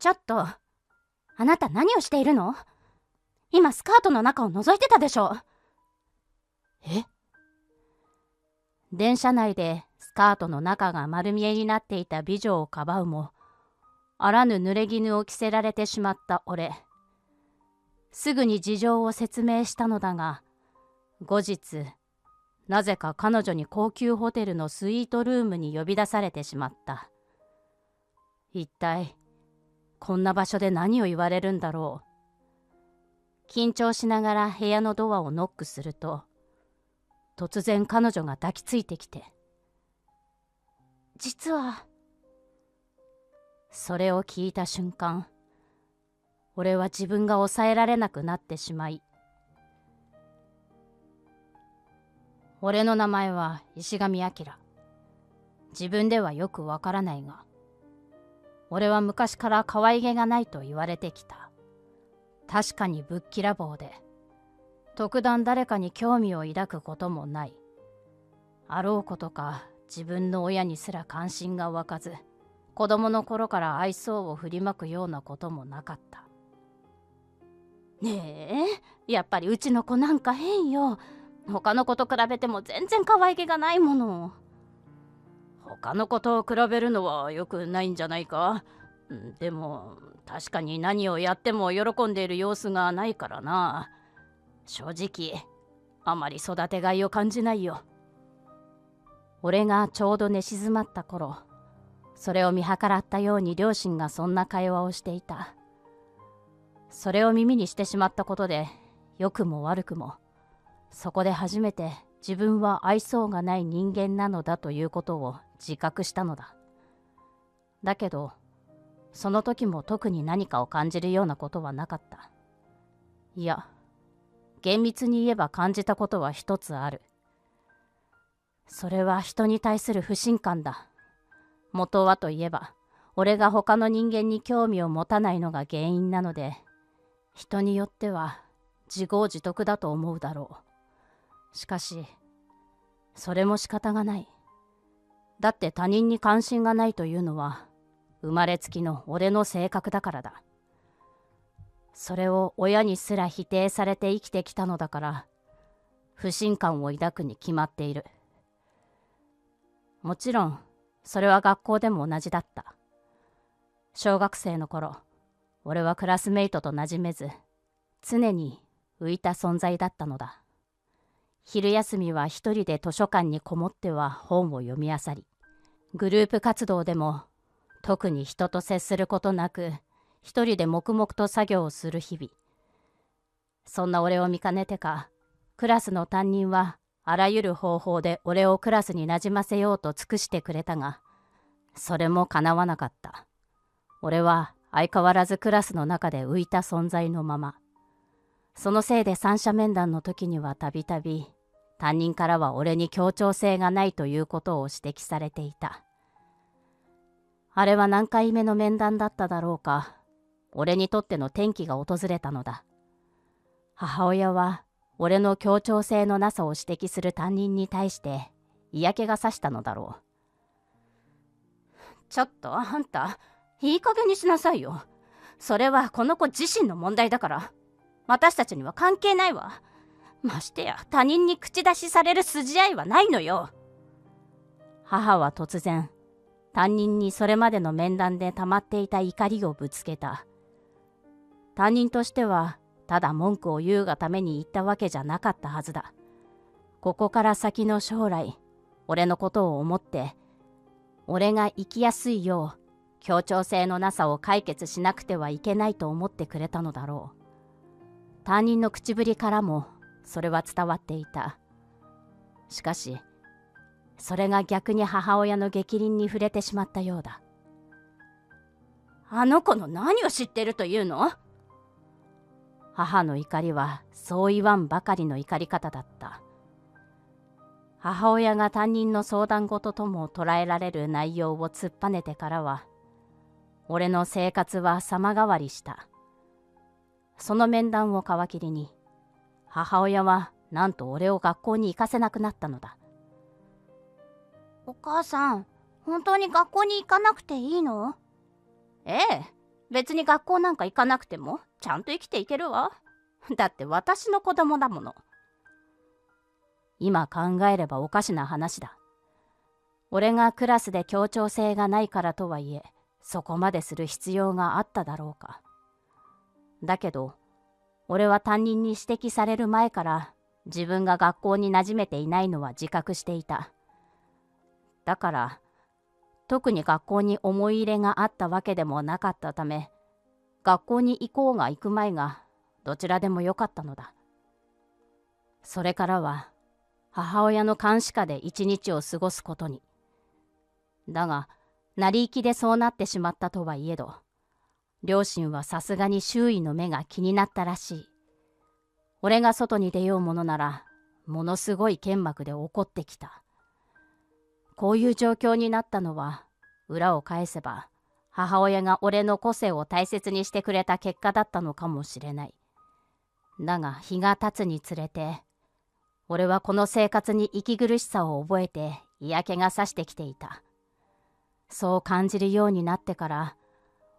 ちょっと、あなた何をしているの？今スカートの中を覗いてたでしょ。え？電車内でスカートの中が丸見えになっていた美女をかばうも、あらぬ濡れ衣を着せられてしまった俺。すぐに事情を説明したのだが、後日、なぜか彼女に高級ホテルのスイートルームに呼び出されてしまった。一体、こんな場所で何を言われるんだろう。緊張しながら部屋のドアをノックすると、突然彼女が抱きついてきて、実は。それを聞いた瞬間、俺は自分が抑えられなくなってしまい、俺の名前は石上彰。自分ではよくわからないが、俺は昔から可愛げがないと言われてきた。確かにぶっきらぼうで、特段誰かに興味を抱くこともない。あろうことか自分の親にすら関心が湧かず、子供の頃から愛想を振りまくようなこともなかった。ねえ、やっぱりうちの子なんか変よ。他の子と比べても全然可愛げがないもの。他の子と比べるのは良くないんじゃないか。でも確かに何をやっても喜んでいる様子がないからな。正直あまり育てがいを感じないよ。俺がちょうど寝静まった頃、それを見計らったように両親がそんな会話をしていた。それを耳にしてしまったことで、良くも悪くも、そこで初めて自分は愛想がない人間なのだということを自覚したのだ。だけど、その時も特に何かを感じるようなことはなかった。いや、厳密に言えば感じたことは一つある。それは人に対する不信感だ。元はといえば、俺が他の人間に興味を持たないのが原因なので、人によっては自業自得だと思うだろう。しかし、それも仕方がない。だって他人に関心がないというのは、生まれつきの俺の性格だからだ。それを親にすら否定されて生きてきたのだから、不信感を抱くに決まっている。もちろん、それは学校でも同じだった。小学生の頃、俺はクラスメイトと馴染めず、常に浮いた存在だったのだ。昼休みは一人で図書館にこもっては本を読み漁り、グループ活動でも特に人と接することなく、一人で黙々と作業をする日々。そんな俺を見かねてか、クラスの担任はあらゆる方法で俺をクラスに馴染ませようと尽くしてくれたが、それも叶わなかった。俺は相変わらずクラスの中で浮いた存在のまま。そのせいで三者面談の時にはたびたび担任からは俺に協調性がないということを指摘されていた。あれは何回目の面談だっただろうか、俺にとっての転機が訪れたのだ。母親は俺の協調性のなさを指摘する担任に対して嫌気がさしたのだろう。ちょっとあんた、いい加減にしなさいよ。それはこの子自身の問題だから。私たちには関係ないわ。ましてや他人に口出しされる筋合いはないのよ。母は突然、担任にそれまでの面談で溜まっていた怒りをぶつけた。担任としては、ただ文句を言うがために言ったわけじゃなかったはずだ。ここから先の将来、俺のことを思って、俺が生きやすいよう、協調性のなさを解決しなくてはいけないと思ってくれたのだろう。担任の口ぶりからもそれは伝わっていた。しかし、それが逆に母親の逆鱗に触れてしまったようだ。あの子の何を知ってるというの？母の怒りはそう言わんばかりの怒り方だった。母親が担任の相談事とも捉えられる内容を突っぱねてからは、俺の生活は様変わりした。その面談を皮切りに、母親はなんと俺を学校に行かせなくなったのだ。お母さん、本当に学校に行かなくていいの？ええ、別に学校なんか行かなくてもちゃんと生きていけるわ。だって私の子供だもの。今考えればおかしな話だ。俺がクラスで協調性がないからとはいえ、そこまでする必要があっただろうか。だけど、俺は担任に指摘される前から自分が学校に馴染めていないのは自覚していた。だから、特に学校に思い入れがあったわけでもなかったため、学校に行こうが行く前がどちらでもよかったのだ。それからは母親の監視下で一日を過ごすことに。だが、成り行きでそうなってしまったとはいえど、両親はさすがに周囲の目が気になったらしい。俺が外に出ようものなら、ものすごい剣幕で怒ってきた。こういう状況になったのは、裏を返せば、母親が俺の個性を大切にしてくれた結果だったのかもしれない。だが日が経つにつれて、俺はこの生活に息苦しさを覚えて嫌気がさしてきていた。そう感じるようになってから、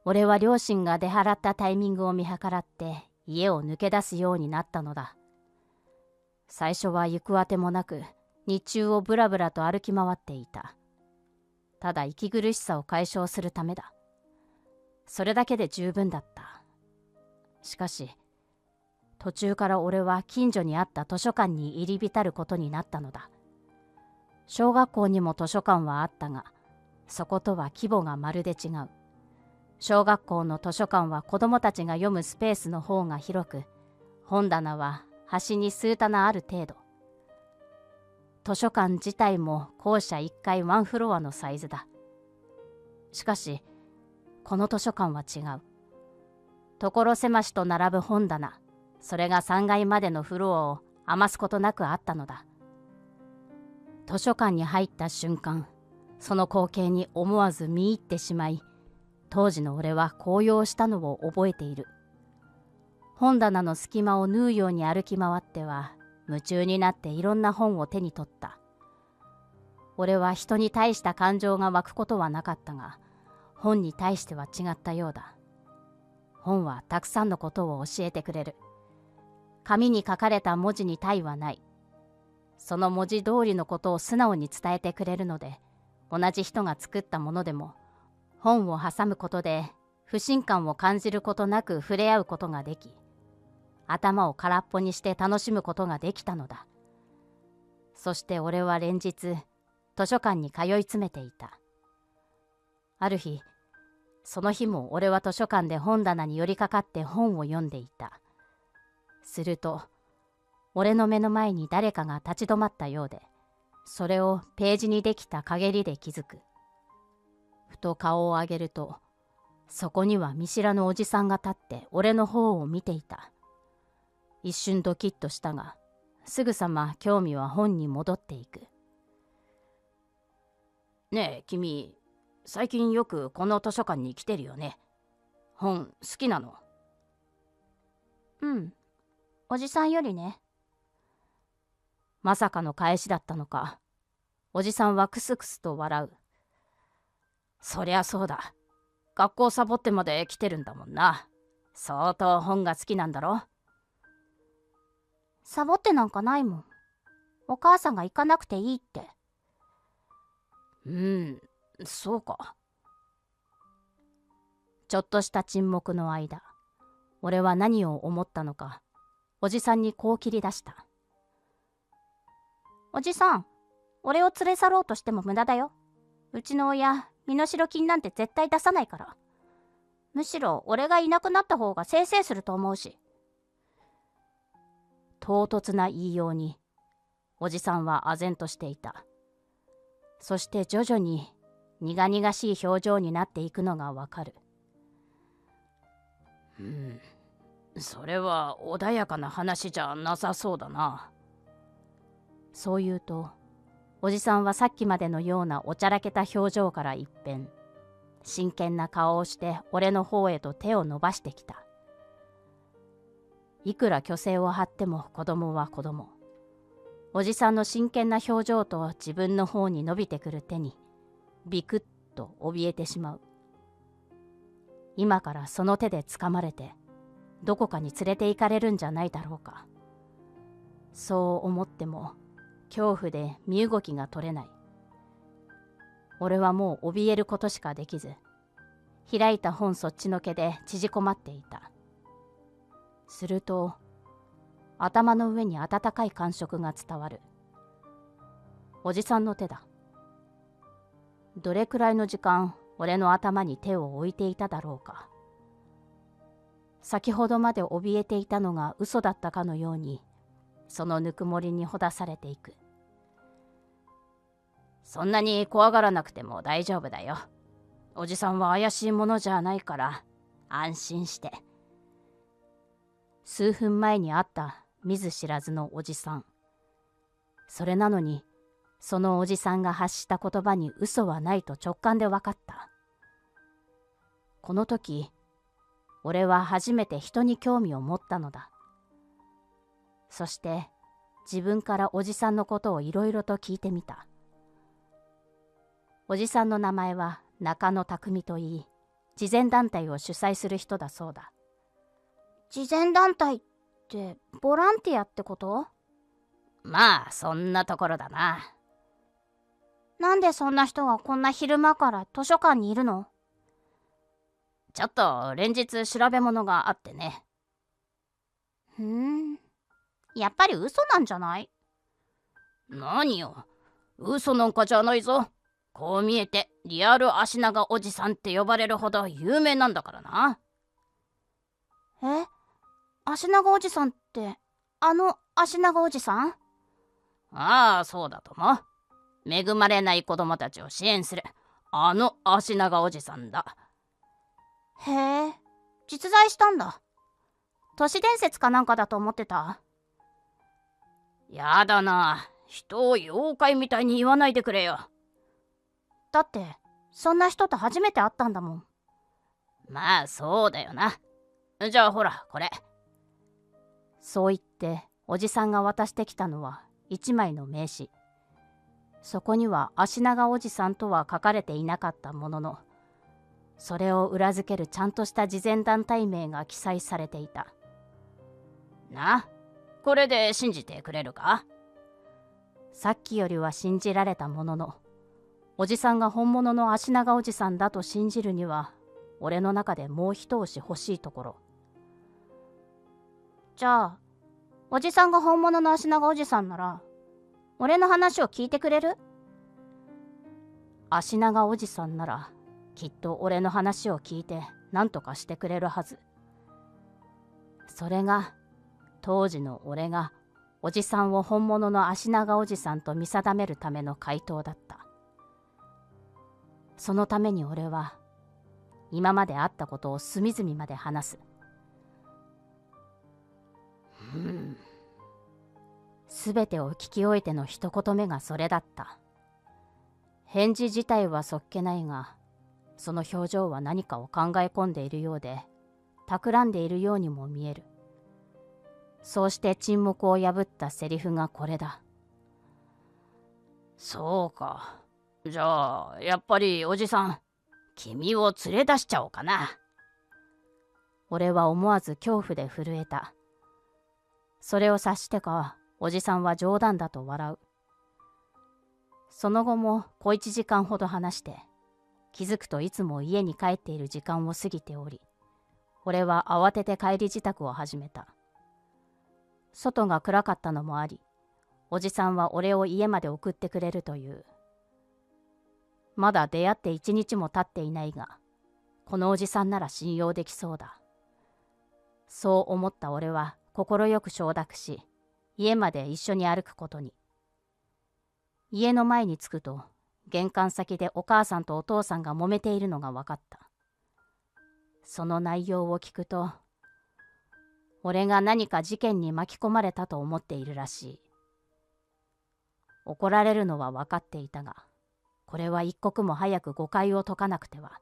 俺は両親が出払ったタイミングを見計らって家を抜け出すようになったのだ。最初は行くあてもなく、日中をぶらぶらと歩き回っていた。ただ息苦しさを解消するためだ。それだけで十分だった。しかし、途中から俺は近所にあった図書館に入り浸ることになったのだ。小学校にも図書館はあったが、そことは規模がまるで違う。小学校の図書館は子供たちが読むスペースの方が広く、本棚は端に数棚ある程度。図書館自体も校舎1階ワンフロアのサイズだ。しかし、この図書館は違う。所狭しと並ぶ本棚、それが3階までのフロアを余すことなくあったのだ。図書館に入った瞬間、その光景に思わず見入ってしまい、当時の俺は高揚したのを覚えている。本棚の隙間を縫うように歩き回っては、夢中になっていろんな本を手に取った。俺は人に対した感情が湧くことはなかったが、本に対しては違ったようだ。本はたくさんのことを教えてくれる。紙に書かれた文字に他意はない。その文字通りのことを素直に伝えてくれるので、同じ人が作ったものでも、本を挟むことで不信感を感じることなく触れ合うことができ、頭を空っぽにして楽しむことができたのだ。そして俺は連日、図書館に通い詰めていた。ある日、その日も俺は図書館で本棚に寄りかかって本を読んでいた。すると、俺の目の前に誰かが立ち止まったようで、それをページにできた陰りで気づく。ふと顔を上げると、そこには見知らぬおじさんが立って俺の方を見ていた。一瞬ドキッとしたが、すぐさま興味は本に戻っていく。ねえ、君、最近よくこの図書館に来てるよね。本好きなの？うん、おじさんよりね。まさかの返しだったのか。おじさんはクスクスと笑う。そりゃそうだ。学校サボってまで来てるんだもんな。相当本が好きなんだろ？サボってなんかないもん。お母さんが行かなくていいって。そうか。ちょっとした沈黙の間、俺は何を思ったのか、おじさんにこう切り出した。おじさん、俺を連れ去ろうとしても無駄だよ。うちの親、身代金なんて絶対出さないから。むしろ俺がいなくなった方がせいせいすると思うし。唐突な言いように、おじさんは唖然としていた。そして徐々に苦々しい表情になっていくのがわかる。それは穏やかな話じゃなさそうだな。そう言うと、おじさんはさっきまでのようなおちゃらけた表情から一変、真剣な顔をして俺の方へと手を伸ばしてきた。いくら虚勢を張っても子供は子供。おじさんの真剣な表情と自分の方に伸びてくる手に、ビクッと怯えてしまう。今からその手で掴まれてどこかに連れて行かれるんじゃないだろうか。そう思っても恐怖で身動きが取れない。俺はもう怯えることしかできず、開いた本そっちのけで縮こまっていた。すると頭の上に温かい感触が伝わる。おじさんの手だ。どれくらいの時間俺の頭に手を置いていただろうか。先ほどまで怯えていたのが嘘だったかのように、そのぬくもりにほだされていく。そんなに怖がらなくても大丈夫だよ。おじさんは怪しいものじゃないから安心して。数分前に会った見ず知らずのおじさん。それなのに、そのおじさんが発した言葉に嘘はないと直感で分かった。この時、俺は初めて人に興味を持ったのだ。そして自分からおじさんのことをいろいろと聞いてみた。おじさんの名前は中野匠といい、慈善団体を主催する人だそうだ。慈善団体ってボランティアってこと？まあそんなところだな。なんでそんな人がこんな昼間から図書館にいるの？ちょっと連日調べ物があってね。やっぱり嘘なんじゃない？何よ、嘘なんかじゃないぞ。こう見えてリアル足長おじさんって呼ばれるほど有名なんだからな。足長おじさんってあの足長おじさん？ああ、そうだとも。恵まれない子供たちを支援するあの足長おじさんだ。へえ、実在したんだ。都市伝説かなんかだと思ってた。やだな、人を妖怪みたいに言わないでくれよ。だってそんな人と初めて会ったんだもん。まあそうだよな。じゃあほらこれ。そう言っておじさんが渡してきたのは一枚の名刺。そこには足長おじさんとは書かれていなかったものの、それを裏付けるちゃんとした慈善団体名が記載されていた。な、これで信じてくれるか？さっきよりは信じられたものの、おじさんが本物の足長おじさんだと信じるには、俺の中でもう一押し欲しいところ。じゃあ、おじさんが本物の足長おじさんなら、俺の話を聞いてくれる？足長おじさんなら、きっと俺の話を聞いて何とかしてくれるはず。それが、当時の俺がおじさんを本物の足長おじさんと見定めるための回答だった。そのために俺は、今まであったことを隅々まで話す。すべてを聞き終えての一言目がそれだった。返事自体はそっけないが、その表情は何かを考え込んでいるようで、企んでいるようにも見える。そうして沈黙を破ったセリフがこれだ。そうか。じゃあやっぱりおじさん、君を連れ出しちゃおうかな。俺は思わず恐怖で震えた。それを察してか、おじさんは冗談だと笑う。その後も小1時間ほど話して、気づくといつも家に帰っている時間を過ぎており、俺は慌てて帰り支度を始めた。外が暗かったのもあり、おじさんは俺を家まで送ってくれるという。まだ出会って1日も経っていないが、このおじさんなら信用できそうだ。そう思った俺は快く承諾し、家まで一緒に歩くことに。家の前に着くと、玄関先でお母さんとお父さんが揉めているのが分かった。その内容を聞くと、俺が何か事件に巻き込まれたと思っているらしい。怒られるのは分かっていたが、これは一刻も早く誤解を解かなくては。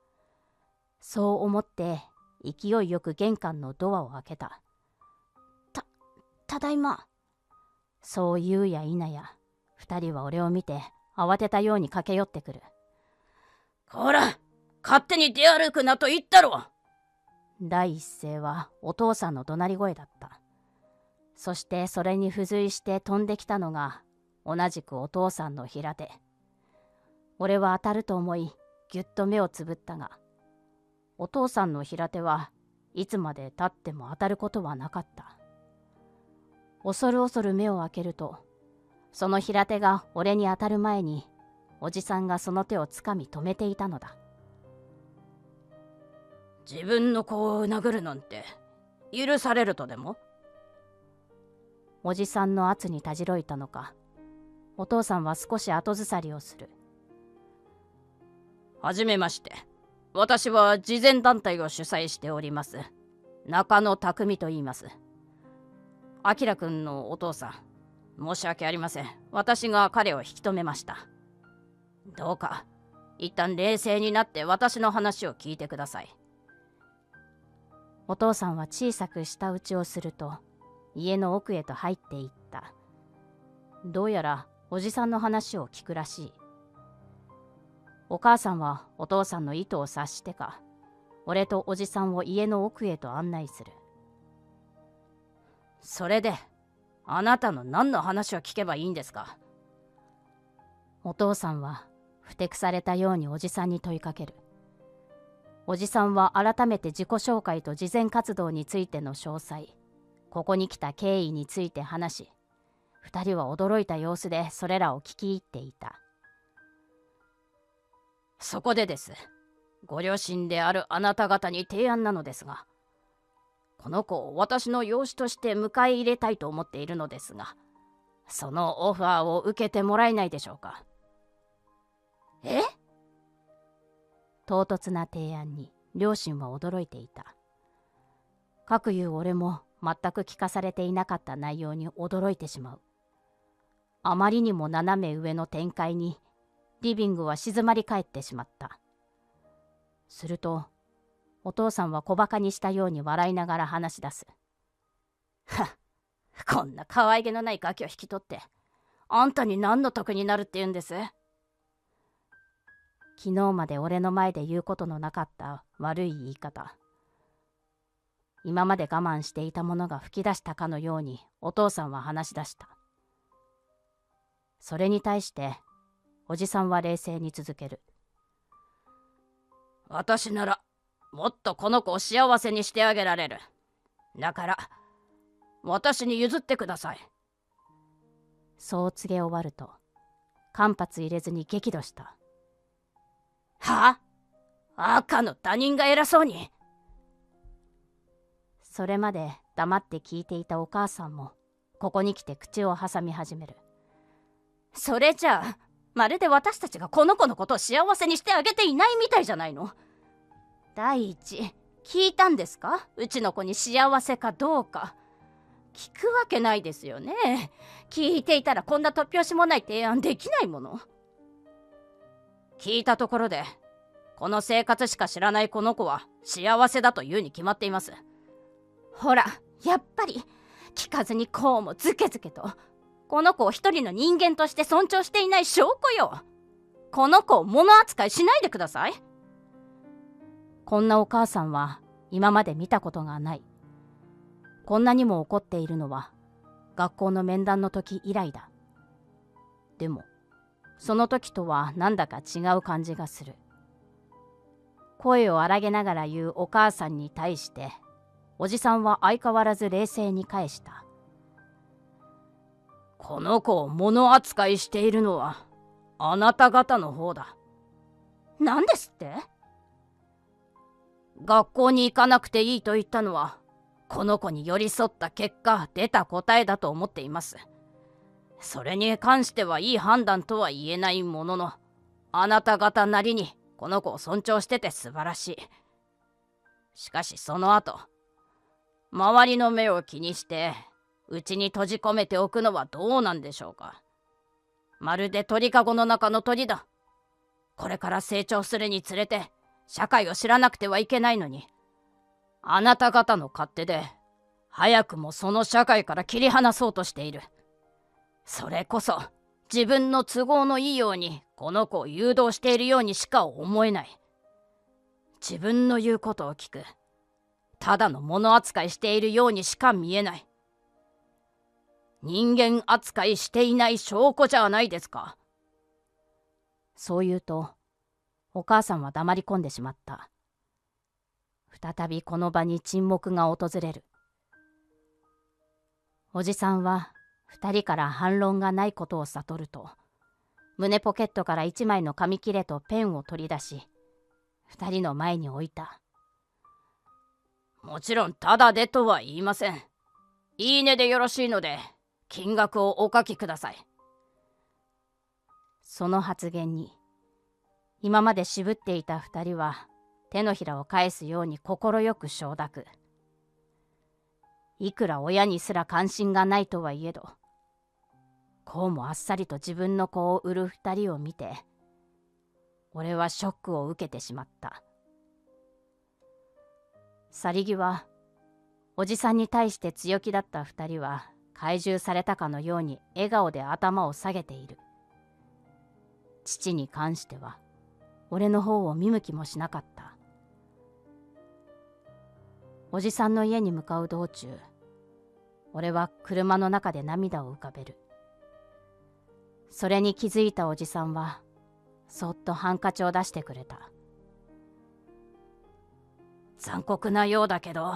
そう思って勢いよく玄関のドアを開けた。ただいま。そう言うや否や、二人は俺を見て慌てたように駆け寄ってくる。こら、勝手に出歩くなと言ったろ。第一声はお父さんの怒鳴り声だった。そしてそれに付随して飛んできたのが同じくお父さんの平手。俺は当たると思いぎゅっと目をつぶったが、お父さんの平手はいつまで経っても当たることはなかった。恐る恐る目を開けると、その平手が俺に当たる前におじさんがその手をつかみ止めていたのだ。自分の子を殴るなんて許されるとでも？おじさんの圧にたじろいたのか、お父さんは少し後ずさりをする。はじめまして。私は慈善団体を主催しております中野匠と言います。あきらくんのお父さん、申し訳ありません。私が彼を引き止めました。どうか一旦冷静になって私の話を聞いてください。お父さんは小さく舌打ちをすると家の奥へと入っていった。どうやらおじさんの話を聞くらしい。お母さんはお父さんの意図を察してか、俺とおじさんを家の奥へと案内する。それであなたの何の話を聞けばいいんですか？お父さんはふてくされたようにおじさんに問いかける。おじさんは改めて自己紹介と慈善活動についての詳細、ここに来た経緯について話し、二人は驚いた様子でそれらを聞き入っていた。そこでです。ご両親であるあなた方に提案なのですが、この子を私の養子として迎え入れたいと思っているのですが、そのオファーを受けてもらえないでしょうか？え？唐突な提案に両親は驚いていた。かくいう俺も全く聞かされていなかった内容に驚いてしまう。あまりにも斜め上の展開にリビングは静まり返ってしまった。するとお父さんは小バカにしたように笑いながら話し出す。はっ、こんな可愛げのないガキを引き取ってあんたに何の得になるって言うんです？昨日まで俺の前で言うことのなかった悪い言い方。今まで我慢していたものが吹き出したかのようにお父さんは話し出した。それに対しておじさんは冷静に続ける。私ならもっとこの子を幸せにしてあげられる。だから私に譲ってください。そう告げ終わると間髪入れずに激怒した。はあ？赤の他人が偉そうに。それまで黙って聞いていたお母さんもここに来て口を挟み始める。それじゃあまるで私たちがこの子のことを幸せにしてあげていないみたいじゃないの。第一、聞いたんですか？うちの子に幸せかどうか。聞くわけないですよね。聞いていたらこんな突拍子もない提案できないもの。聞いたところでこの生活しか知らないこの子は幸せだというに決まっています。ほら、やっぱり聞かずにこうもズケズケとこの子を一人の人間として尊重していない証拠よ。この子を物扱いしないでください。こんなお母さんは今まで見たことがない。こんなにも怒っているのは学校の面談の時以来だ。でもその時とはなんだか違う感じがする。声を荒げながら言うお母さんに対しておじさんは相変わらず冷静に返した。この子を物扱いしているのはあなた方の方だ。何ですって？学校に行かなくていいと言ったのはこの子に寄り添った結果出た答えだと思っています。それに関してはいい判断とは言えないものの、あなた方なりにこの子を尊重してて素晴らしい。しかしその後、周りの目を気にしてうちに閉じ込めておくのはどうなんでしょうか。まるで鳥かごの中の鳥だ。これから成長するにつれて社会を知らなくてはいけないのに、あなた方の勝手で早くもその社会から切り離そうとしている。それこそ自分の都合のいいようにこの子を誘導しているようにしか思えない。自分の言うことを聞く。ただの物扱いしているようにしか見えない。人間扱いしていない証拠じゃないですか。そう言うと、お母さんは黙り込んでしまった。再びこの場に沈黙が訪れる。おじさんは二人から反論がないことを悟ると、胸ポケットから一枚の紙切れとペンを取り出し、二人の前に置いた。もちろんただでとは言いません。いいねでよろしいので、金額をお書きください。その発言に、今まで渋っていた二人は手のひらを返すように快く承諾。いくら親にすら関心がないとはいえど、こうもあっさりと自分の子を売る二人を見て、俺はショックを受けてしまった。去り際、おじさんに対して強気だった二人は懐柔されたかのように笑顔で頭を下げている。父に関しては俺の方を見向きもしなかった。おじさんの家に向かう道中、俺は車の中で涙を浮かべる。それに気づいたおじさんはそっとハンカチを出してくれた。残酷なようだけど、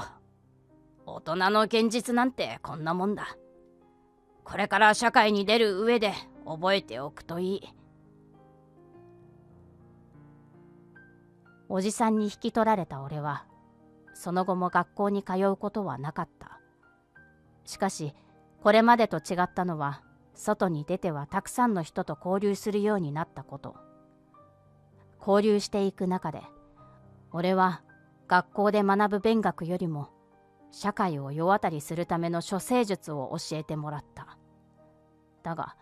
大人の現実なんてこんなもんだ。これから社会に出る上で覚えておくといい。おじさんに引き取られた俺は、その後も学校に通うことはなかった。しかし、これまでと違ったのは、外に出てはたくさんの人と交流するようになったこと。交流していく中で、俺は学校で学ぶ勉学よりも、社会を世渡りするための処世術を教えてもらった。だが、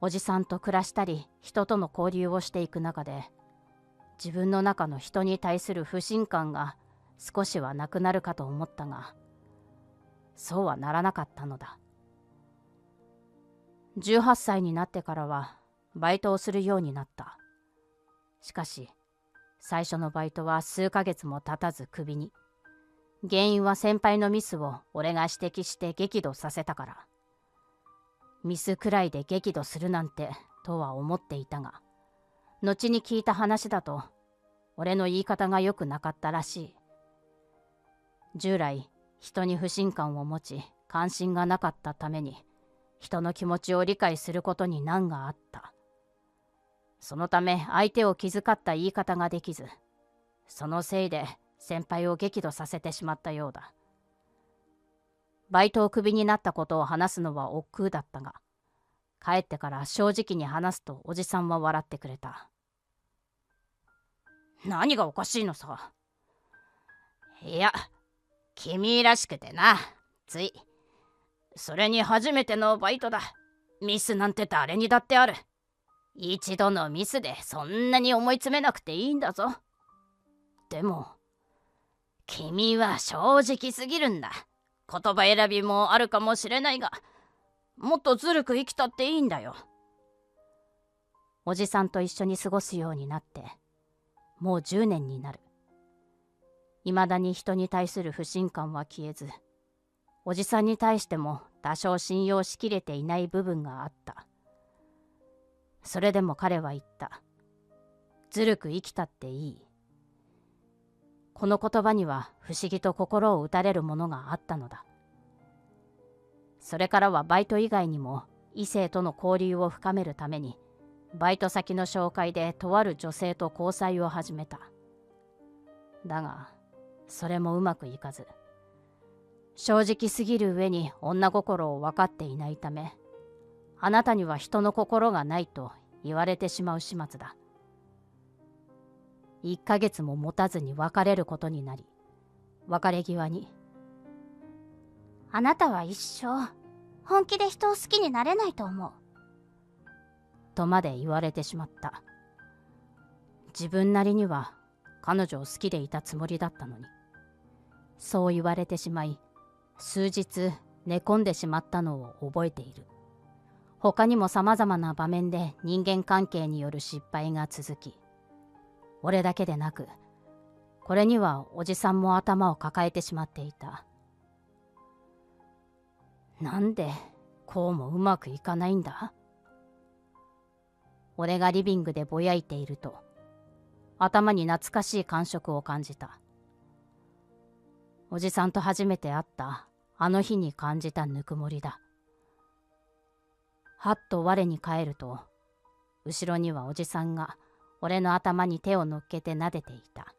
おじさんと暮らしたり、人との交流をしていく中で、自分の中の人に対する不信感が少しはなくなるかと思ったが、そうはならなかったのだ。18歳になってからはバイトをするようになった。しかし、最初のバイトは数ヶ月も経たずクビに。原因は先輩のミスを俺が指摘して激怒させたから。ミスくらいで激怒するなんてとは思っていたが、後に聞いた話だと、俺の言い方が良くなかったらしい。従来、人に不信感を持ち、関心がなかったために、人の気持ちを理解することに難があった。そのため、相手を気遣った言い方ができず、そのせいで先輩を激怒させてしまったようだ。バイトをクビになったことを話すのは億劫だったが、帰ってから正直に話すとおじさんは笑ってくれた。何がおかしいのさ。いや、君らしくてな、つい。それに初めてのバイトだ。ミスなんて誰にだってある。一度のミスでそんなに思い詰めなくていいんだぞ。でも、君は正直すぎるんだ。言葉選びもあるかもしれないが、もっとずるく生きたっていいんだよ。おじさんと一緒に過ごすようになって、もう10年になる。いまだに人に対する不信感は消えず、おじさんに対しても多少信用しきれていない部分があった。それでも彼は言った。ずるく生きたっていい。この言葉には不思議と心を打たれるものがあったのだ。それからはバイト以外にも異性との交流を深めるために、バイト先の紹介でとある女性と交際を始めた。だが、それもうまくいかず、正直すぎる上に女心を分かっていないため、あなたには人の心がないと言われてしまう始末だ。1ヶ月も持たずに別れることになり、別れ際に、あなたは一生本気で人を好きになれないと思う。とまで言われてしまった。自分なりには彼女を好きでいたつもりだったのに、そう言われてしまい、数日寝込んでしまったのを覚えている。他にも様々な場面で人間関係による失敗が続き、俺だけでなく、これにはおじさんも頭を抱えてしまっていた。なんでこうもうまくいかないんだ。俺がリビングでぼやいていると、頭に懐かしい感触を感じた。おじさんと初めて会ったあの日に感じたぬくもりだ。はっと我に返ると、後ろにはおじさんが俺の頭に手を乗っけて撫でていた。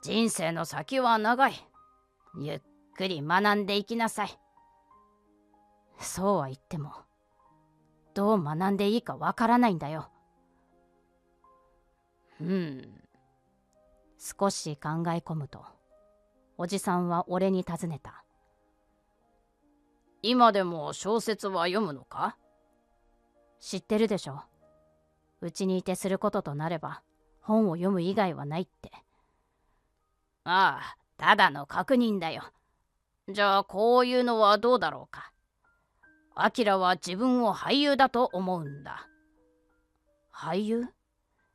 人生の先は長い。ゆっくり学んでいきなさい。そうは言っても、どう学んでいいかわからないんだよ。少し考え込むと、おじさんは俺に尋ねた。今でも小説は読むのか？知ってるでしょ。うちにいてすることとなれば、本を読む以外はないって。ああ、ただの確認だよ。じゃあこういうのはどうだろうか。アキラは自分を俳優だと思うんだ。俳優？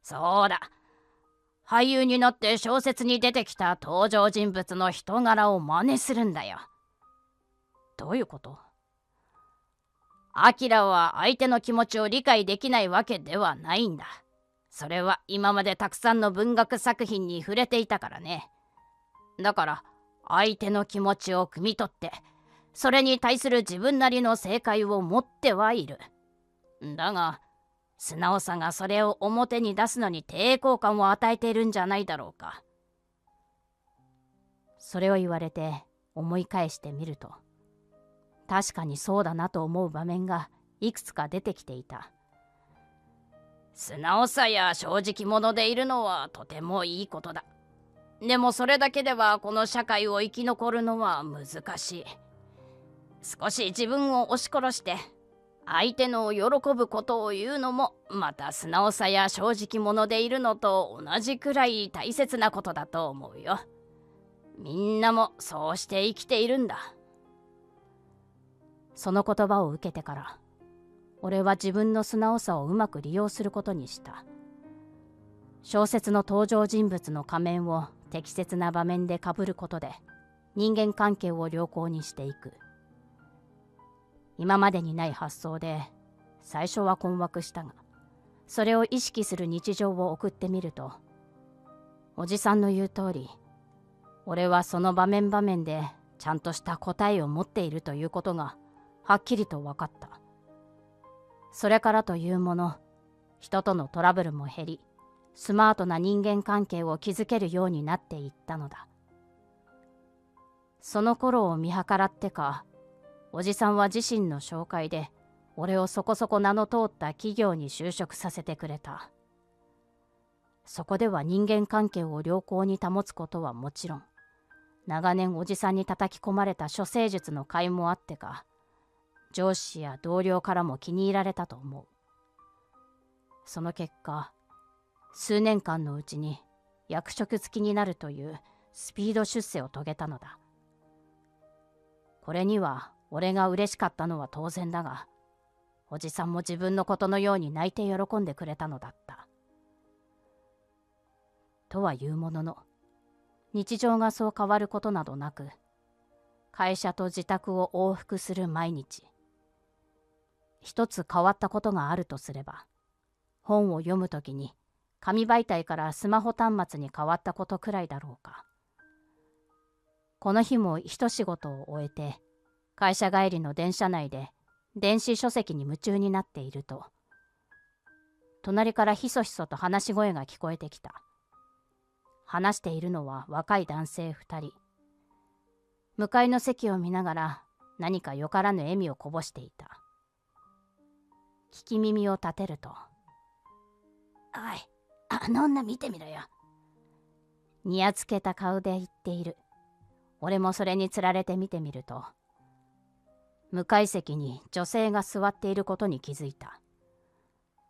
そうだ。俳優になって小説に出てきた登場人物の人柄を真似するんだよ。どういうこと？アキラは相手の気持ちを理解できないわけではないんだ。それは今までたくさんの文学作品に触れていたからね。だから相手の気持ちを汲み取って、それに対する自分なりの正解を持ってはいる。だが、素直さがそれを表に出すのに抵抗感を与えているんじゃないだろうか。それを言われて思い返してみると、確かにそうだなと思う場面がいくつか出てきていた。素直さや正直者でいるのはとてもいいことだ。でもそれだけではこの社会を生き残るのは難しい。少し自分を押し殺して相手の喜ぶことを言うのもまた素直さや正直者でいるのと同じくらい大切なことだと思うよ。みんなもそうして生きているんだ。その言葉を受けてから、俺は自分の素直さをうまく利用することにした。小説の登場人物の仮面を適切な場面でかぶることで人間関係を良好にしていく。今までにない発想で最初は困惑したが、それを意識する日常を送ってみると、おじさんの言う通り、俺はその場面場面でちゃんとした答えを持っているということがはっきりと分かった。それからというもの、人とのトラブルも減り、スマートな人間関係を築けるようになっていったのだ。その頃を見計らってか、おじさんは自身の紹介で俺をそこそこ名の通った企業に就職させてくれた。そこでは人間関係を良好に保つことはもちろん、長年おじさんに叩き込まれた処世術の甲斐もあってか、上司や同僚からも気に入られたと思う。その結果、数年間のうちに役職付きになるというスピード出世を遂げたのだ。これには俺が嬉しかったのは当然だが、おじさんも自分のことのように泣いて喜んでくれたのだった。とはいうものの、日常がそう変わることなどなく、会社と自宅を往復する毎日。一つ変わったことがあるとすれば、本を読むときに紙媒体からスマホ端末に変わったことくらいだろうか。この日も一仕事を終えて、会社帰りの電車内で電子書籍に夢中になっていると、隣からひそひそと話し声が聞こえてきた。話しているのは若い男性2人。向かいの席を見ながら何かよからぬ笑みをこぼしていた。聞き耳を立てると、おい、あの女見てみろよ。にやつけた顔で言っている。俺もそれにつられて見てみると、向かい席に女性が座っていることに気づいた。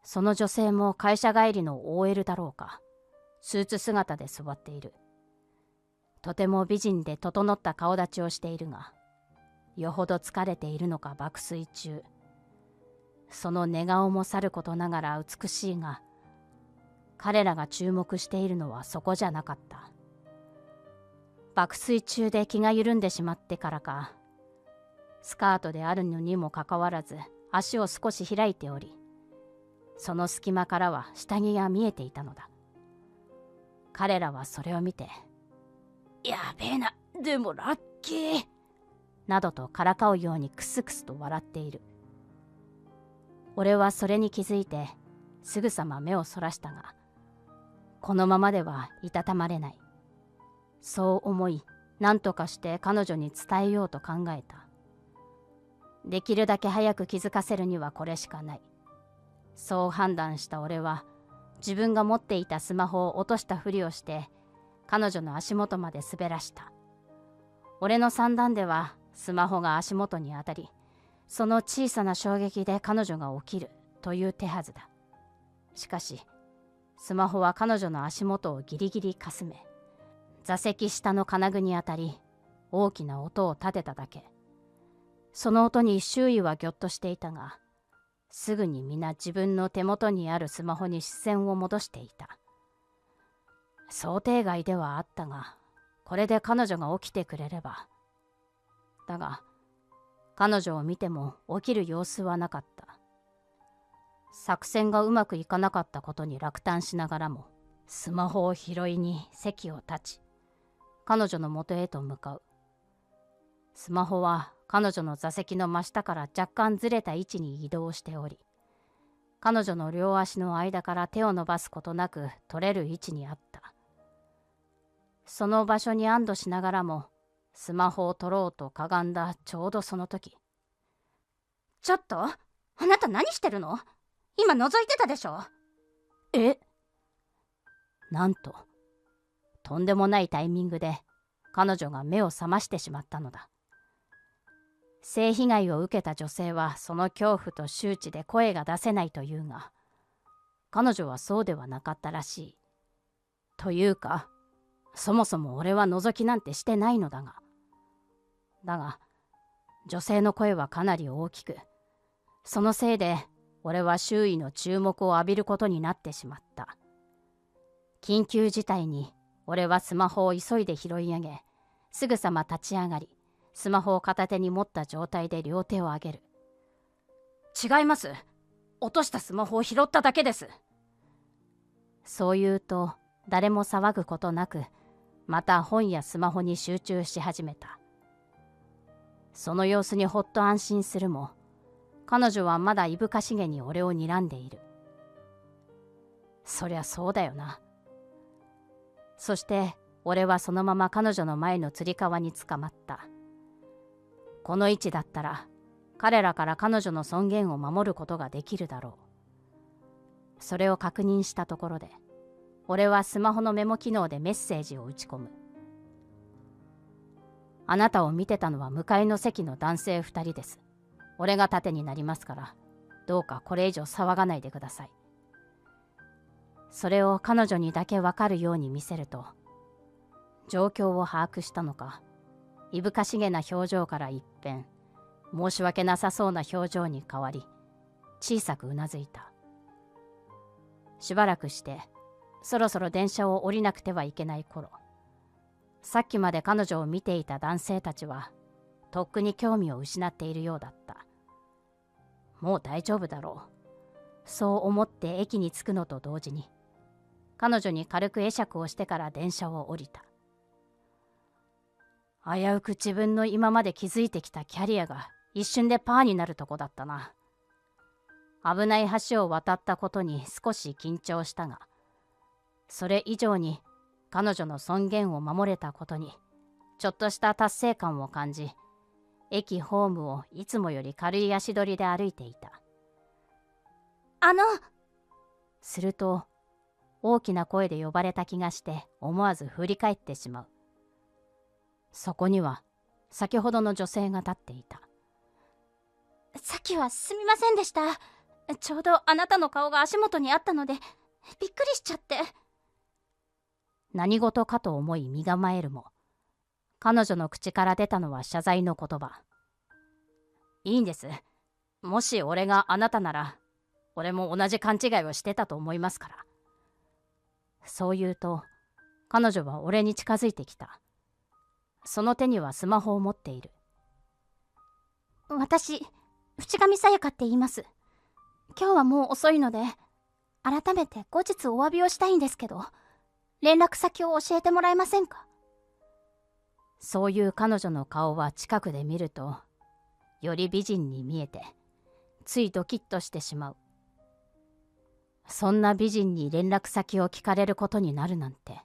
その女性も会社帰りの OL だろうか、スーツ姿で座っている。とても美人で整った顔立ちをしているが、よほど疲れているのか爆睡中。その寝顔もさることながら美しいが、彼らが注目しているのはそこじゃなかった。爆睡中で気が緩んでしまってからか、スカートであるのにもかかわらず足を少し開いており、その隙間からは下着が見えていたのだ。彼らはそれを見て、やべえな、でもラッキーなどとからかうようにクスクスと笑っている。俺はそれに気づいてすぐさま目をそらしたが、このままではいたたまれない。そう思い、何とかして彼女に伝えようと考えた。できるだけ早く気づかせるにはこれしかない。そう判断した俺は、自分が持っていたスマホを落としたふりをして彼女の足元まで滑らした。俺の算段ではスマホが足元に当たり、その小さな衝撃で彼女が起きるという手はずだ。しかしスマホは彼女の足元をギリギリかすめ、座席下の金具に当たり大きな音を立てただけ。その音に周囲はぎょっとしていたが、すぐに皆自分の手元にあるスマホに視線を戻していた。想定外ではあったが、これで彼女が起きてくれれば。だが彼女を見ても起きる様子はなかった。作戦がうまくいかなかったことに落胆しながらも、スマホを拾いに席を立ち、彼女の元へと向かう。スマホは彼女の座席の真下から若干ずれた位置に移動しており、彼女の両足の間から手を伸ばすことなく取れる位置にあった。その場所に安堵しながらも、スマホを取ろうとかがんだちょうどその時。ちょっと、あなた何してるの？今覗いてたでしょ？え？なんと、とんでもないタイミングで彼女が目を覚ましてしまったのだ。性被害を受けた女性はその恐怖と周知で声が出せないというが、彼女はそうではなかったらしい。というか、そもそも俺は覗きなんてしてないのだが。女性の声はかなり大きく、そのせいで俺は周囲の注目を浴びることになってしまった。緊急事態に俺はスマホを急いで拾い上げ、すぐさま立ち上がり、スマホを片手に持った状態で両手を上げる。違います。落としたスマホを拾っただけです。そう言うと誰も騒ぐことなく、また本やスマホに集中し始めた。その様子にほっと安心するも、彼女はまだいぶかしげに俺を睨んでいる。そりゃそうだよな。そして俺はそのまま彼女の前のつり革につかまった。この位置だったら彼らから彼女の尊厳を守ることができるだろう。それを確認したところで、俺はスマホのメモ機能でメッセージを打ち込む。あなたを見てたのは向かいの席の男性2人です。俺が盾になりますから、どうかこれ以上騒がないでください。それを彼女にだけわかるように見せると、状況を把握したのか、いぶかしげな表情から一変、申し訳なさそうな表情に変わり、小さくうなずいた。しばらくして、そろそろ電車を降りなくてはいけない頃、さっきまで彼女を見ていた男性たちは、とっくに興味を失っているようだった。もう大丈夫だろう。そう思って駅に着くのと同時に、彼女に軽く会釈をしてから電車を降りた。危うく自分の今まで築いてきたキャリアが一瞬でパーになるとこだったな。危ない橋を渡ったことに少し緊張したが、それ以上に彼女の尊厳を守れたことにちょっとした達成感を感じ、駅ホームをいつもより軽い足取りで歩いていた。すると大きな声で呼ばれた気がして思わず振り返ってしまう。そこには先ほどの女性が立っていた。さっきはすみませんでした。ちょうどあなたの顔が足元にあったのでびっくりしちゃって。何事かと思い身構えるも、彼女の口から出たのは謝罪の言葉。いいんです。もし俺があなたなら、俺も同じ勘違いをしてたと思いますから。そう言うと、彼女は俺に近づいてきた。その手にはスマホを持っている。私、淵上さやかって言います。今日はもう遅いので、改めて後日お詫びをしたいんですけど、連絡先を教えてもらえませんか？そういう彼女の顔は近くで見ると、より美人に見えて、ついドキッとしてしまう。そんな美人に連絡先を聞かれることになるなんて。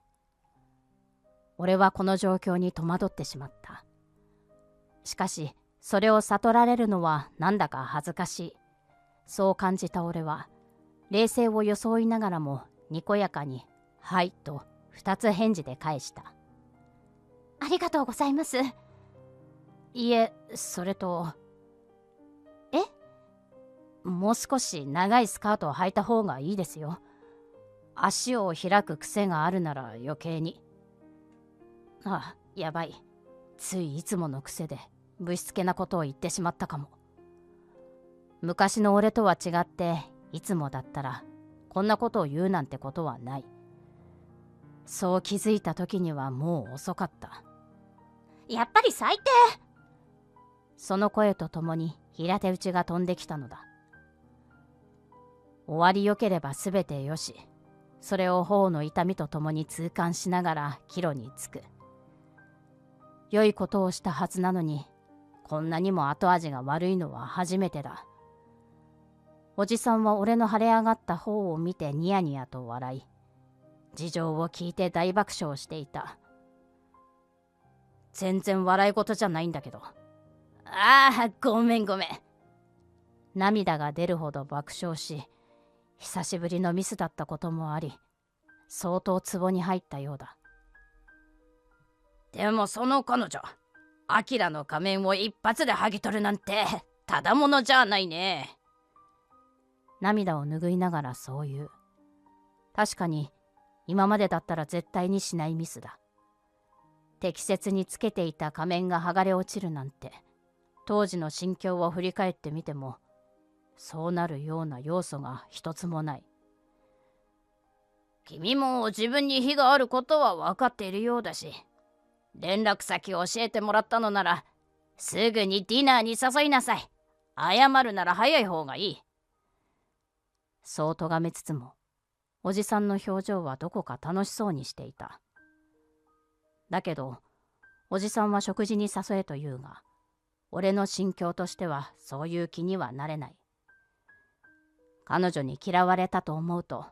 俺はこの状況に戸惑ってしまった。しかし、それを悟られるのはなんだか恥ずかしい。そう感じた俺は、冷静を装いながらもにこやかに、はいと二つ返事で返した。ありがとうございます。いえ、それと。え？もう少し長いスカートを履いた方がいいですよ。足を開く癖があるなら余計に。あ、やばい。ついいつもの癖でぶしつけなことを言ってしまったかも。昔の俺とは違って、いつもだったらこんなことを言うなんてことはない。そう気づいた時にはもう遅かった。やっぱり最低。その声とともに平手打ちが飛んできたのだ。終わりよければすべてよし。それを頬の痛みとともに痛感しながら帰路につく。良いことをしたはずなのに、こんなにも後味が悪いのは初めてだ。おじさんは俺の腫れ上がった方を見てニヤニヤと笑い、事情を聞いて大爆笑していた。全然笑い事じゃないんだけど。ああ、ごめんごめん。涙が出るほど爆笑し、久しぶりのミスだったこともあり、相当ツボに入ったようだ。でもその彼女、アキラの仮面を一発で剥ぎ取るなんてただものじゃないね。涙を拭いながらそう言う。確かに今までだったら絶対にしないミスだ。適切につけていた仮面が剥がれ落ちるなんて、当時の心境を振り返ってみても、そうなるような要素が一つもない。君も自分に非があることは分かっているようだし、連絡先を教えてもらったのなら、すぐにディナーに誘いなさい。謝るなら早い方がいい。そう咎めつつも、おじさんの表情はどこか楽しそうにしていた。だけど、おじさんは食事に誘えと言うが、俺の心境としてはそういう気にはなれない。彼女に嫌われたと思うと、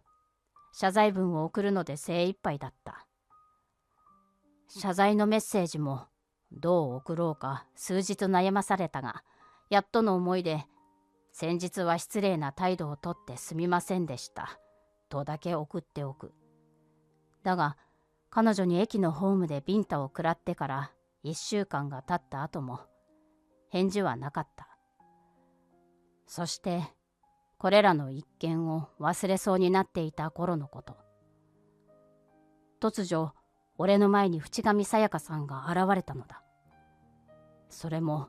謝罪文を送るので精一杯だった。謝罪のメッセージもどう送ろうか数日悩まされたが、やっとの思いで、先日は失礼な態度をとってすみませんでしたとだけ送っておく。だが彼女に駅のホームでビンタを食らってから1週間が経った後も返事はなかった。そしてこれらの一件を忘れそうになっていた頃のこと。突如俺の前に淵上さやかさんが現れたのだ。それも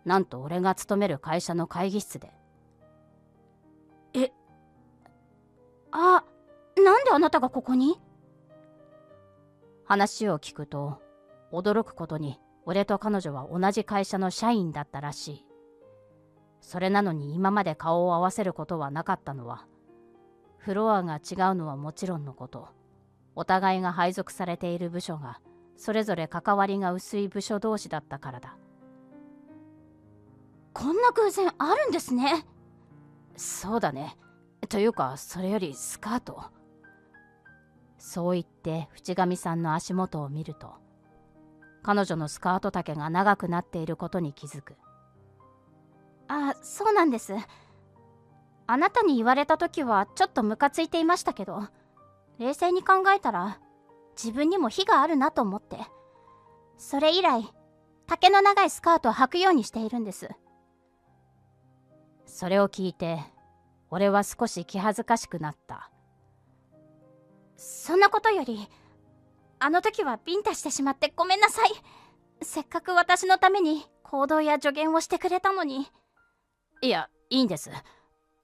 なんと俺が勤める会社の会議室で。なんであなたがここに？話を聞くと驚くことに、俺と彼女は同じ会社の社員だったらしい。それなのに今まで顔を合わせることはなかったのは、フロアが違うのはもちろんのこと、お互いが配属されている部署がそれぞれ関わりが薄い部署同士だったからだ。こんな偶然あるんですね。そうだね。というか、それよりスカート。そう言って淵上さんの足元を見ると、彼女のスカート丈が長くなっていることに気づく。そうなんです。あなたに言われた時はちょっとムカついていましたけど、冷静に考えたら自分にも非があるなと思って、それ以来丈の長いスカートを履くようにしているんです。それを聞いて俺は少し気恥ずかしくなった。そんなことより、あの時はビンタしてしまってごめんなさい。せっかく私のために行動や助言をしてくれたのに。いや、いいんです。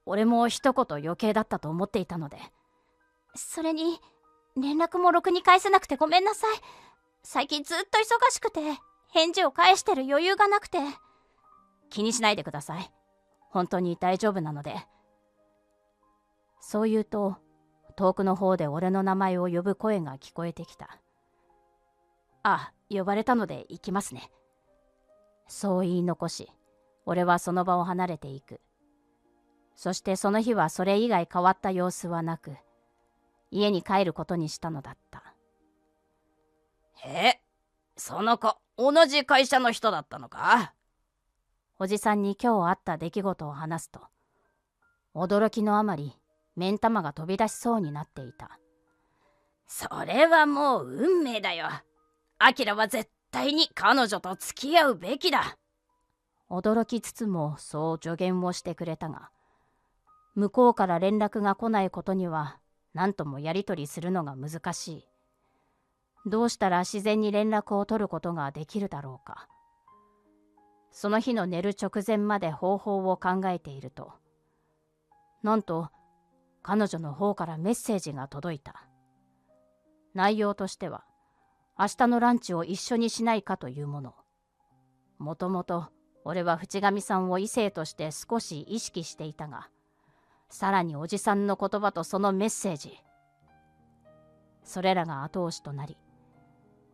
俺も一言余計だったと思っていたので。それに、連絡もろくに返せなくてごめんなさい。最近ずっと忙しくて、返事を返してる余裕がなくて。気にしないでください。本当に大丈夫なので。そう言うと、遠くの方で俺の名前を呼ぶ声が聞こえてきた。あ、呼ばれたので行きますね。そう言い残し、俺はその場を離れていく。そしてその日はそれ以外変わった様子はなく、家に帰ることにしたのだった。その子、同じ会社の人だったのか？おじさんに今日あった出来事を話すと、驚きのあまり目ん玉が飛び出しそうになっていた。それはもう運命だよ。アキラは絶対に彼女と付き合うべきだ。驚きつつもそう助言をしてくれたが、向こうから連絡が来ないことには何ともやり取りするのが難しい。どうしたら自然に連絡を取ることができるだろうか。その日の寝る直前まで方法を考えていると、なんと彼女の方からメッセージが届いた。内容としては、明日のランチを一緒にしないかというもの。もともと俺は淵上さんを異性として少し意識していたが、さらにおじさんの言葉とそのメッセージ。それらが後押しとなり、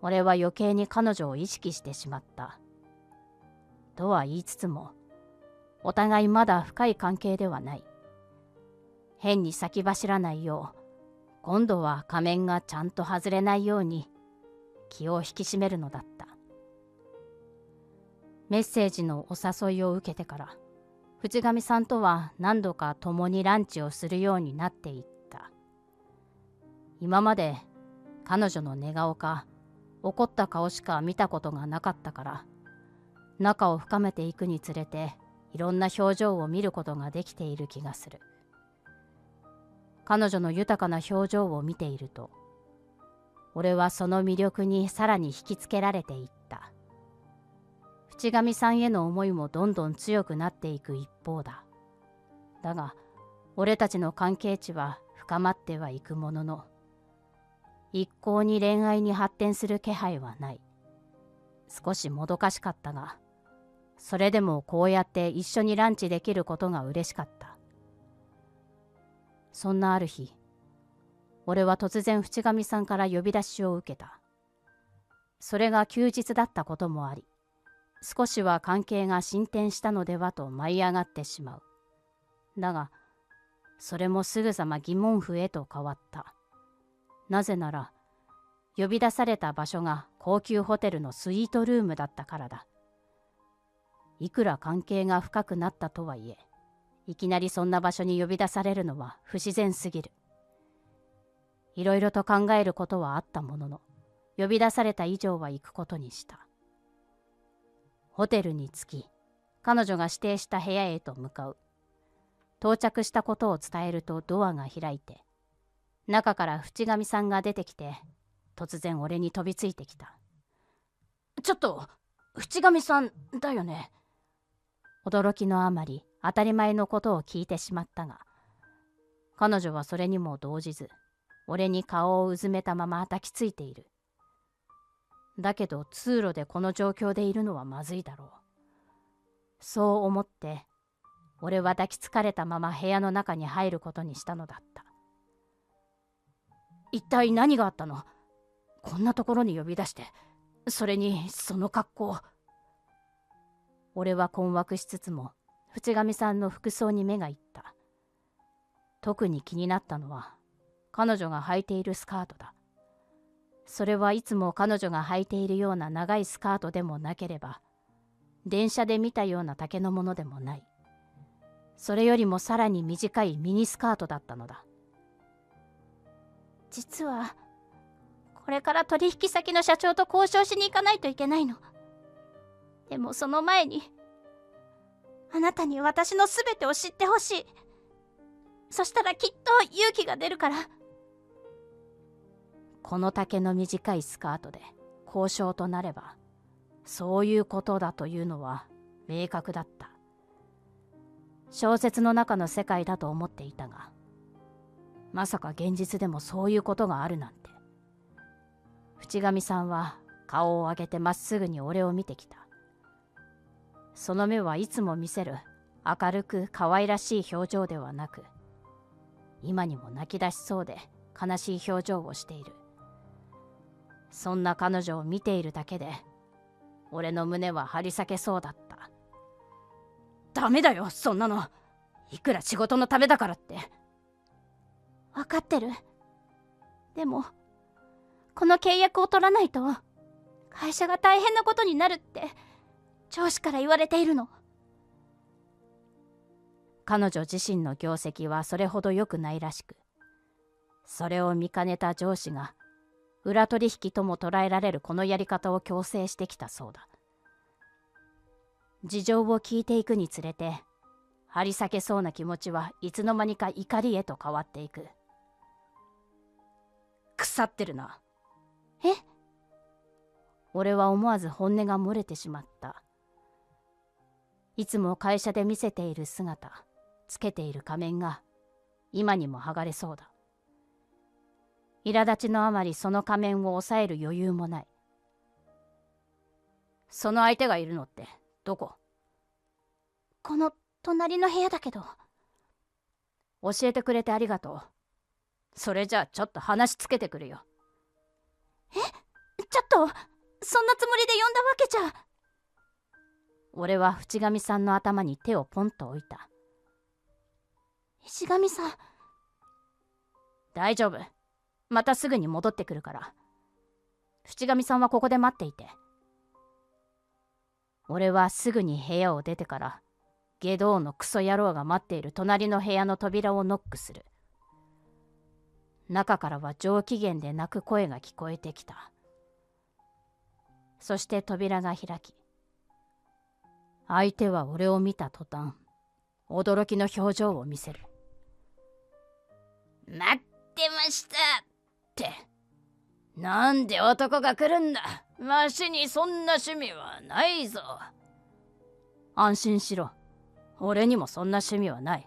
俺は余計に彼女を意識してしまった。とは言いつつも、お互いまだ深い関係ではない。変に先走らないよう、今度は仮面がちゃんと外れないように気を引き締めるのだった。メッセージのお誘いを受けてから、淵上さんとは何度か共にランチをするようになっていった。今まで彼女の寝顔か怒った顔しか見たことがなかったから、仲を深めていくにつれていろんな表情を見ることができている気がする。彼女の豊かな表情を見ていると、俺はその魅力にさらに引きつけられていった。淵上さんへの思いもどんどん強くなっていく一方だ。だが、俺たちの関係値は深まってはいくものの、一向に恋愛に発展する気配はない。少しもどかしかったが、それでもこうやって一緒にランチできることが嬉しかった。そんなある日、俺は突然淵上さんから呼び出しを受けた。それが休日だったこともあり、少しは関係が進展したのではと舞い上がってしまう。だが、それもすぐさま疑問符へと変わった。なぜなら、呼び出された場所が高級ホテルのスイートルームだったからだ。いくら関係が深くなったとはいえ、いきなりそんな場所に呼び出されるのは不自然すぎる。いろいろと考えることはあったものの、呼び出された以上は行くことにした。ホテルに着き、彼女が指定した部屋へと向かう。到着したことを伝えるとドアが開いて、中から淵上さんが出てきて、突然俺に飛びついてきた。ちょっと、淵上さんだよね。驚きのあまり当たり前のことを聞いてしまったが、彼女はそれにも動じず、俺に顔をうずめたまま抱きついている。だけど通路でこの状況でいるのはまずいだろう。そう思って、俺は抱きつかれたまま部屋の中に入ることにしたのだった。一体何があったの？こんなところに呼び出して、それにその格好。俺は困惑しつつも、淵上さんの服装に目がいった。特に気になったのは、彼女が履いているスカートだ。それはいつも彼女が履いているような長いスカートでもなければ、電車で見たような丈のものでもない。それよりもさらに短いミニスカートだったのだ。実は、これから取引先の社長と交渉しに行かないといけないの。でもその前に、あなたに私のすべてを知ってほしい。そしたらきっと勇気が出るから。この丈の短いスカートで交渉となれば、そういうことだというのは明確だった。小説の中の世界だと思っていたが、まさか現実でもそういうことがあるなんて。淵上さんは顔を上げてまっすぐに俺を見てきた。その目はいつも見せる明るく可愛らしい表情ではなく、今にも泣き出しそうで悲しい表情をしている。そんな彼女を見ているだけで俺の胸は張り裂けそうだった。ダメだよ、そんなの。いくら仕事のためだからって。分かってる。でもこの契約を取らないと会社が大変なことになるって上司から言われているの。彼女自身の業績はそれほど良くないらしく、それを見かねた上司が裏取引とも捉えられるこのやり方を強制してきたそうだ。事情を聞いていくにつれて張り裂けそうな気持ちはいつの間にか怒りへと変わっていく。腐ってるな。え？俺は思わず本音が漏れてしまった。いつも会社で見せている姿、つけている仮面が今にも剥がれそうだ。苛立ちのあまりその仮面を抑える余裕もない。その相手がいるのってどこ？この隣の部屋だけど。教えてくれてありがとう。それじゃあちょっと話つけてくるよ。ちょっと、そんなつもりで呼んだわけじゃ。俺は淵上さんの頭に手をポンと置いた。石上さん。大丈夫。またすぐに戻ってくるから。淵上さんはここで待っていて。俺はすぐに部屋を出てから、外道のクソ野郎が待っている隣の部屋の扉をノックする。中からは上機嫌で泣く声が聞こえてきた。そして扉が開き、相手は俺を見た途端、驚きの表情を見せる。待ってましたって。なんで男が来るんだ。わしにそんな趣味はないぞ。安心しろ。俺にもそんな趣味はない。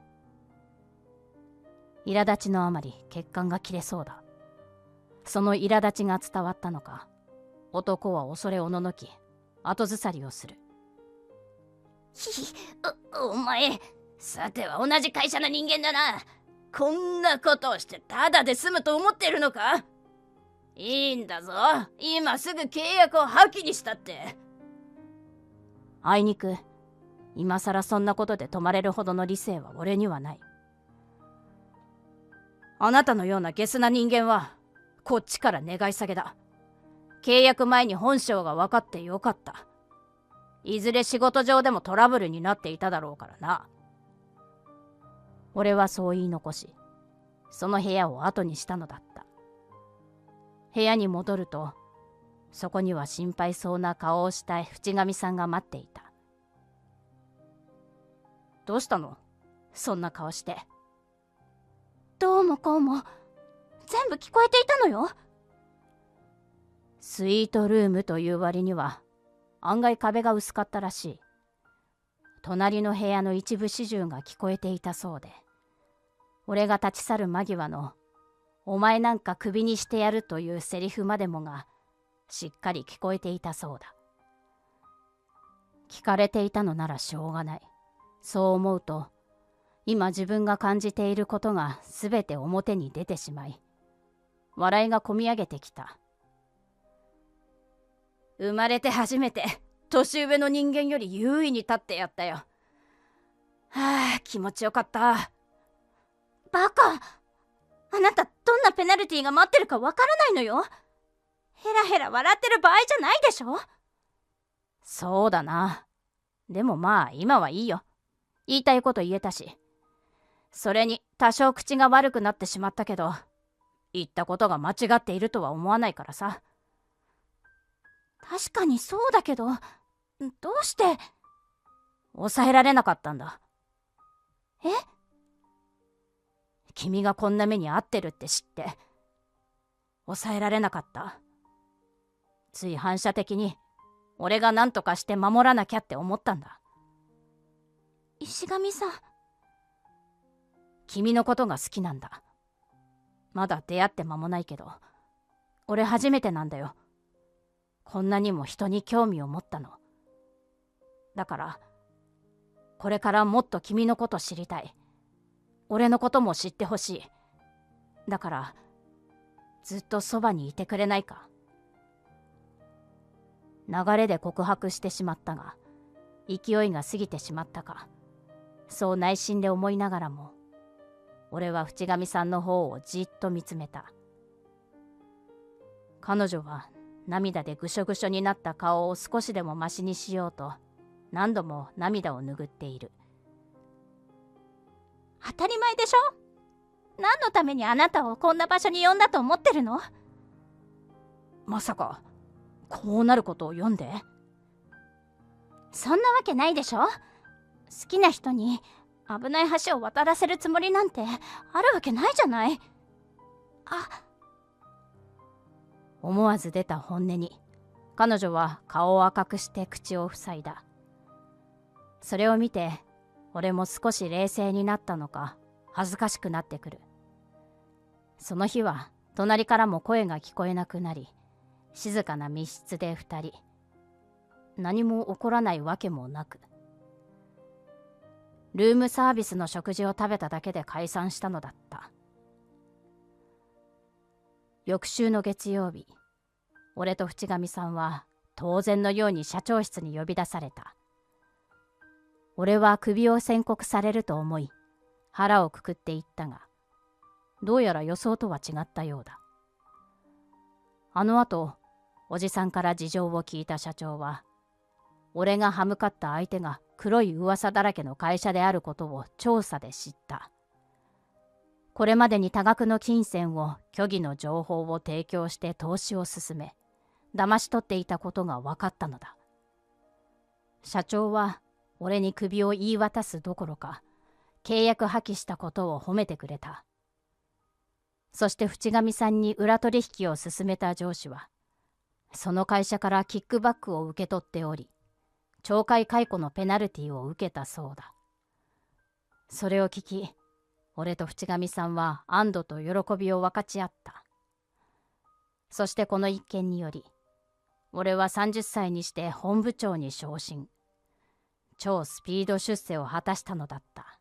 苛立ちのあまり血管が切れそうだ。その苛立ちが伝わったのか、男は恐れおののき後ずさりをする。お前、さては同じ会社の人間だな。こんなことをしてただで済むと思ってるのか？いいんだぞ、今すぐ契約を破棄にしたって。あいにく今さらそんなことで止まれるほどの理性は俺にはない。あなたのようなゲスな人間はこっちから願い下げだ。契約前に本性が分かってよかった。いずれ仕事上でもトラブルになっていただろうからな。俺はそう言い残し、その部屋を後にしたのだった。部屋に戻ると、そこには心配そうな顔をした淵上さんが待っていた。どうしたの？そんな顔して。どうもこうも全部聞こえていたのよ。スイートルームという割には案外壁が薄かったらしい。隣の部屋の一部始終が聞こえていたそうで、俺が立ち去る間際のお前なんかクビにしてやるというセリフまでもがしっかり聞こえていたそうだ。聞かれていたのならしょうがない。そう思うと、今自分が感じていることがすべて表に出てしまい、笑いがこみ上げてきた。生まれて初めて年上の人間より優位に立ってやったよ。はあ、気持ちよかった。バカ！あなたどんなペナルティーが待ってるかわからないのよ。ヘラヘラ笑ってる場合じゃないでしょ。そうだな。でもまあ今はいいよ。言いたいこと言えたし。それに多少口が悪くなってしまったけど、言ったことが間違っているとは思わないからさ。確かにそうだけど、どうして？抑えられなかったんだ。え？君がこんな目に遭ってるって知って抑えられなかった。つい反射的に俺が何とかして守らなきゃって思ったんだ。石上さん、君のことが好きなんだ。まだ出会って間もないけど、俺初めてなんだよ。こんなにも人に興味を持ったの。だからこれからもっと君のこと知りたい。俺のことも知ってほしい。だからずっとそばにいてくれないか。流れで告白してしまったが、勢いが過ぎてしまったか、そう内心で思いながらも、俺は淵上さんの方をじっと見つめた。彼女は涙でぐしょぐしょになった顔を少しでもましにしようと、何度も涙を拭っている。当たり前でしょ。何のためにあなたをこんな場所に呼んだと思ってるの？まさかこうなることを読んで？そんなわけないでしょ。好きな人に危ない橋を渡らせるつもりなんてあるわけないじゃない。思わず出た本音に彼女は顔を赤くして口を塞いだ。それを見て俺も少し冷静になったのか恥ずかしくなってくる。その日は隣からも声が聞こえなくなり、静かな密室で二人、何も起こらないわけもなく、ルームサービスの食事を食べただけで解散したのだった。翌週の月曜日、俺と淵上さんは当然のように社長室に呼び出された。俺は首を宣告されると思い腹をくくっていったが、どうやら予想とは違ったようだ。あのあとおじさんから事情を聞いた社長は、俺が歯向かった相手が黒い噂だらけの会社であることを調査で知った。これまでに多額の金銭を虚偽の情報を提供して投資を進め、騙し取っていたことが分かったのだ。社長は俺に首を言い渡すどころか、契約破棄したことを褒めてくれた。そして淵上さんに裏取引を進めた上司は、その会社からキックバックを受け取っており、懲戒解雇のペナルティを受けたそうだ。それを聞き、俺と淵上さんは安堵と喜びを分かち合った。そしてこの一件により、俺は30歳にして本部長に昇進。超スピード出世を果たしたのだった。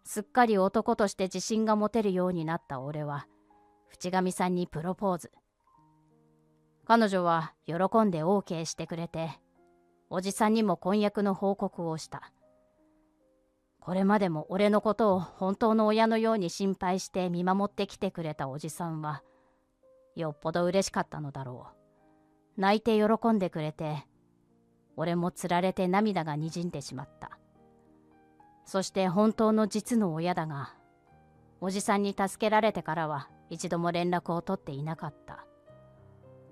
すっかり男として自信が持てるようになった俺は、淵上さんにプロポーズ。彼女は喜んで OK してくれて、おじさんにも婚約の報告をした。これまでも俺のことを本当の親のように心配して見守ってきてくれたおじさんは、よっぽど嬉しかったのだろう。泣いて喜んでくれて、俺もつられて涙がにじんでしまった。そして本当の実の親だが、おじさんに助けられてからは一度も連絡を取っていなかった。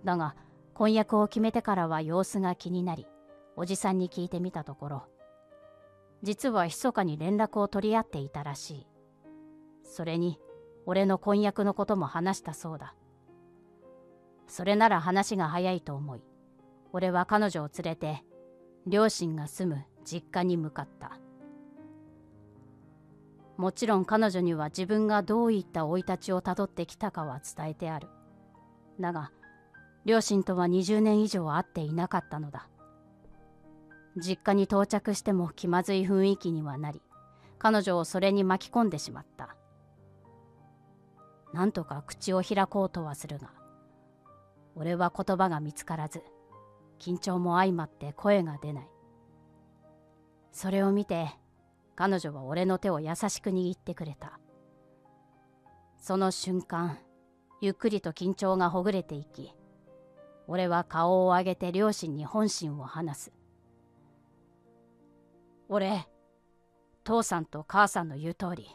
だが婚約を決めてからは様子が気になり、おじさんに聞いてみたところ、実は密かに連絡を取り合っていたらしい。それに俺の婚約のことも話したそうだ。それなら話が早いと思い、俺は彼女を連れて両親が住む実家に向かった。もちろん彼女には自分がどういった生い立ちをたどってきたかは伝えてある。だが両親とは20年以上会っていなかったのだ。実家に到着しても気まずい雰囲気にはなり、彼女をそれに巻き込んでしまった。なんとか口を開こうとはするが、俺は言葉が見つからず、緊張も相まって声が出ない。それを見て彼女は俺の手を優しく握ってくれた。その瞬間、ゆっくりと緊張がほぐれていき、俺は顔を上げて両親に本心を話す。俺、父さんと母さんの言う通り、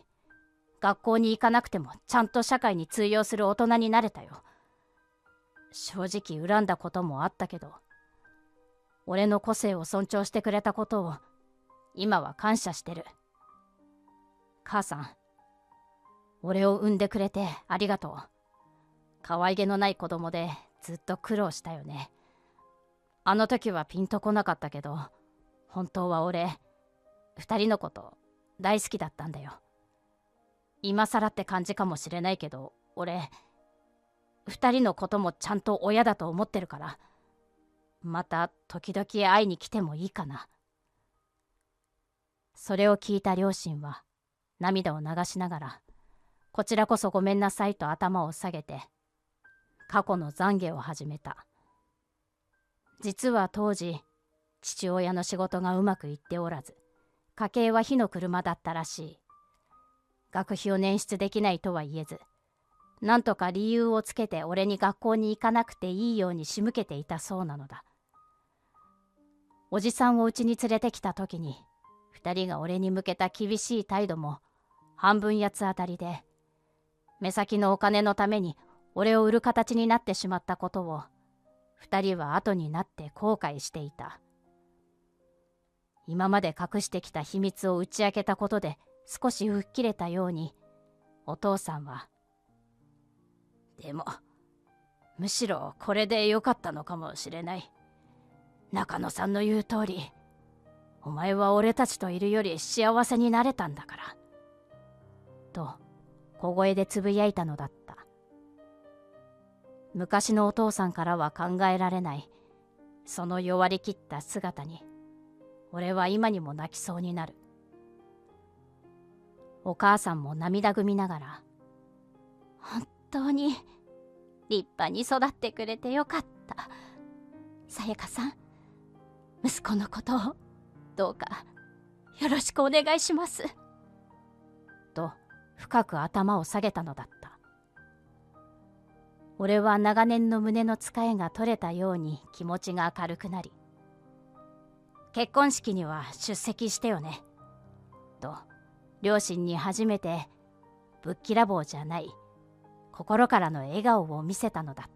学校に行かなくてもちゃんと社会に通用する大人になれたよ。正直恨んだこともあったけど、俺の個性を尊重してくれたことを今は感謝してる。母さん、俺を産んでくれてありがとう。可愛げのない子供でずっと苦労したよね。あの時はピンとこなかったけど、本当は俺、二人のこと大好きだったんだよ。今更って感じかもしれないけど、俺、二人のこともちゃんと親だと思ってるから、また時々会いに来てもいいかな。それを聞いた両親は涙を流しながら、こちらこそごめんなさいと頭を下げて過去の懺悔を始めた。実は当時、父親の仕事がうまくいっておらず、家計は火の車だったらしい。学費を捻出できないとは言えず、なんとか理由をつけて俺に学校に行かなくていいように仕向けていたそうなのだ。おじさんをうちに連れてきた時に、二人が俺に向けた厳しい態度も半分八つ当たりで、目先のお金のために俺を売る形になってしまったことを、二人は後になって後悔していた。今まで隠してきた秘密を打ち明けたことで少し吹っ切れたように、お父さんは、でも、むしろこれでよかったのかもしれない。中野さんの言う通り、お前は俺たちといるより幸せになれたんだから。と小声でつぶやいたのだった。昔のお父さんからは考えられない、その弱りきった姿に、俺は今にも泣きそうになる。お母さんも涙ぐみながら、本当に立派に育ってくれてよかった。さやかさん、息子のことをどうかよろしくお願いします。と深く頭を下げたのだった。俺は長年の胸のつかえが取れたように気持ちが軽くなり、結婚式には出席してよね、と両親に初めてぶっきらぼうじゃない心からの笑顔を見せたのだった。